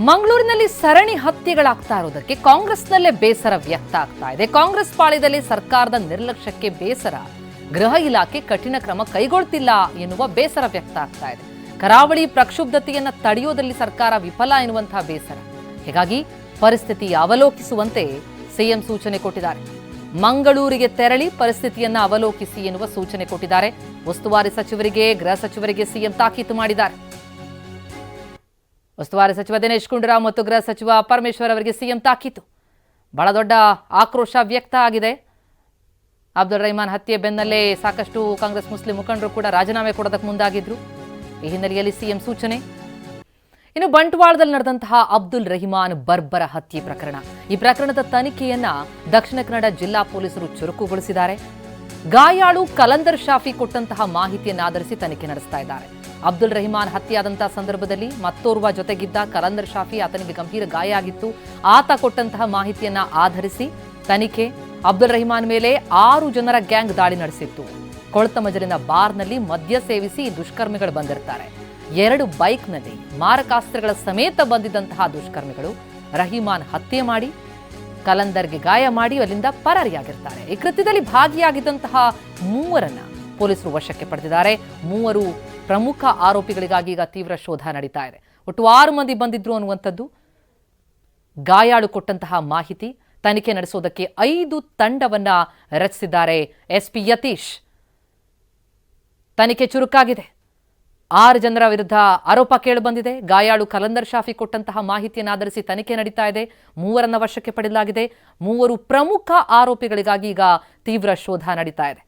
ಮಂಗಳೂರಿನಲ್ಲಿ ಸರಣಿ ಹತ್ಯೆಗಳಾಗ್ತಾ ಇರೋದಕ್ಕೆ ಕಾಂಗ್ರೆಸ್ನಲ್ಲೇ ಬೇಸರ ವ್ಯಕ್ತ ಆಗ್ತಾ ಇದೆ. ಕಾಂಗ್ರೆಸ್ ಪಾಳ್ಯದಲ್ಲಿ ಸರ್ಕಾರದ ನಿರ್ಲಕ್ಷ್ಯಕ್ಕೆ ಬೇಸರ, ಗೃಹ ಇಲಾಖೆ ಕಠಿಣ ಕ್ರಮ ಕೈಗೊಳ್ತಿಲ್ಲ ಎನ್ನುವ ಬೇಸರ ವ್ಯಕ್ತ ಆಗ್ತಾ ಇದೆ. ಕರಾವಳಿ ಪ್ರಕ್ಷುಬ್ಧತೆಯನ್ನ ತಡೆಯೋದಲ್ಲಿ ಸರ್ಕಾರ ವಿಫಲ ಎನ್ನುವಂತಹ ಬೇಸರ. ಹೀಗಾಗಿ ಪರಿಸ್ಥಿತಿ ಅವಲೋಕಿಸುವಂತೆ ಸಿಎಂ ಸೂಚನೆ ಕೊಟ್ಟಿದ್ದಾರೆ. ಮಂಗಳೂರಿಗೆ ತೆರಳಿ ಪರಿಸ್ಥಿತಿಯನ್ನ ಅವಲೋಕಿಸಿ ಎನ್ನುವ ಸೂಚನೆ ಕೊಟ್ಟಿದ್ದಾರೆ. ಉಸ್ತುವಾರಿ ಸಚಿವರಿಗೆ, ಗೃಹ ಸಚಿವರಿಗೆ ಸಿಎಂ ತಾಕೀತು ಮಾಡಿದ್ದಾರೆ. ಉಸ್ತುವಾರಿ ಸಚಿವ ದಿನೇಶ್ ಗುಂಡೂರಾವ್ ಮತ್ತು ಗೃಹ ಸಚಿವ ಪರಮೇಶ್ವರ್ ಅವರಿಗೆ ಸಿಎಂ ತಾಕೀತು. ಬಹಳ ದೊಡ್ಡ ಆಕ್ರೋಶ ವ್ಯಕ್ತ ಆಗಿದೆ. ಅಬ್ದುಲ್ ರೆಹಮಾನ್ ಹತ್ಯೆ ಬೆನ್ನಲ್ಲೇ ಸಾಕಷ್ಟು ಕಾಂಗ್ರೆಸ್ ಮುಸ್ಲಿಂ ಮುಖಂಡರು ಕೂಡ ರಾಜೀನಾಮೆ ಕೊಡೋದಕ್ಕೆ ಮುಂದಾಗಿದ್ರು. ಈ ಹಿನ್ನೆಲೆಯಲ್ಲಿ ಸಿಎಂ ಸೂಚನೆ. ಇನ್ನು ಬಂಟ್ವಾಳದಲ್ಲಿ ನಡೆದಂತಹ ಅಬ್ದುಲ್ ರೆಹಮಾನ್ ಬರ್ಬರ ಹತ್ಯೆ ಪ್ರಕರಣ, ಈ ಪ್ರಕರಣದ ತನಿಖೆಯನ್ನ ದಕ್ಷಿಣ ಕನ್ನಡ ಜಿಲ್ಲಾ ಪೊಲೀಸರು ಚುರುಕುಗೊಳಿಸಿದ್ದಾರೆ. ಗಾಯಾಳು ಕಲಂದರ್ ಶಾಫಿ ಕೊಟ್ಟಂತಹ ಮಾಹಿತಿಯನ್ನು ಆಧರಿಸಿ ತನಿಖೆ ನಡೆಸ್ತಾ ಇದ್ದಾರೆ. ಅಬ್ದುಲ್ ರೆಹಮಾನ್ ಹತ್ಯೆಯಾದಂತಹ ಸಂದರ್ಭದಲ್ಲಿ ಮತ್ತೋರ್ವ ಜೊತೆಗಿದ್ದ ಕಲಂದರ್ ಶಾಫಿ, ಆತನಿಗೆ ಗಂಭೀರ ಗಾಯ ಆಗಿತ್ತು. ಆತ ಕೊಟ್ಟಂತಹ ಮಾಹಿತಿಯನ್ನ ಆಧರಿಸಿ ತನಿಖೆ. ಅಬ್ದುಲ್ ರೆಹಮಾನ್ ಮೇಲೆ 6 ಜನರ ಗ್ಯಾಂಗ್ ದಾಳಿ ನಡೆಸಿತ್ತು. ಕೊಳತಮಜಲಿನ ಬಾರ್ನಲ್ಲಿ ಮದ್ಯ ಸೇವಿಸಿ ದುಷ್ಕರ್ಮಿಗಳು ಬಂದಿರ್ತಾರೆ. 2 ಬೈಕ್ನಲ್ಲಿ ಮಾರಕಾಸ್ತ್ರಗಳ ಸಮೇತ ಬಂದಿದ್ದಂತಹ ದುಷ್ಕರ್ಮಿಗಳು ರಹಿಮಾನ್ ಹತ್ಯೆ ಮಾಡಿ ಕಲಂದರ್ಗೆ ಗಾಯ ಮಾಡಿ ಅಲ್ಲಿಂದ ಪರಾರಿಯಾಗಿರ್ತಾರೆ. ಈ ಕೃತ್ಯದಲ್ಲಿ ಭಾಗಿಯಾಗಿದ್ದಂತಹ 3ರನ್ನ ಪೊಲೀಸರು ವಶಕ್ಕೆ ಪಡೆದಿದ್ದಾರೆ. 3 ಪ್ರಮುಖ ಆರೋಪಿಗಳಿಗಾಗಿ ಈಗ ತೀವ್ರ ಶೋಧ ನಡೀತಾ ಇದೆ. ಒಟ್ಟು 6 ಮಂದಿ ಬಂದಿದ್ರು ಅನ್ನುವಂಥದ್ದು ಗಾಯಾಳು ಕೊಟ್ಟಂತಹ ಮಾಹಿತಿ. ತನಿಖೆ ನಡೆಸೋದಕ್ಕೆ 5 ತಂಡವನ್ನ ರಚಿಸಿದ್ದಾರೆ ಎಸ್ಪಿ ಯತೀಶ್. ತನಿಖೆ ಚುರುಕಾಗಿದೆ. 6 ಜನರ ವಿರುದ್ಧ ಆರೋಪ ಕೇಳಿಬಂದಿದೆ. ಗಾಯಾಳು ಕಲಂದರ್ ಶಾಫಿ ಕೊಟ್ಟಂತಹ ಮಾಹಿತಿಯನ್ನು ಆಧರಿಸಿ ತನಿಖೆ ನಡೀತಾ ಇದೆ. 3ರನ್ನ ವಶಕ್ಕೆ ಪಡೆಯಲಾಗಿದೆ. 3 ಪ್ರಮುಖ ಆರೋಪಿಗಳಿಗಾಗಿ ಈಗ ತೀವ್ರ ಶೋಧ ನಡೀತಾ ಇದೆ.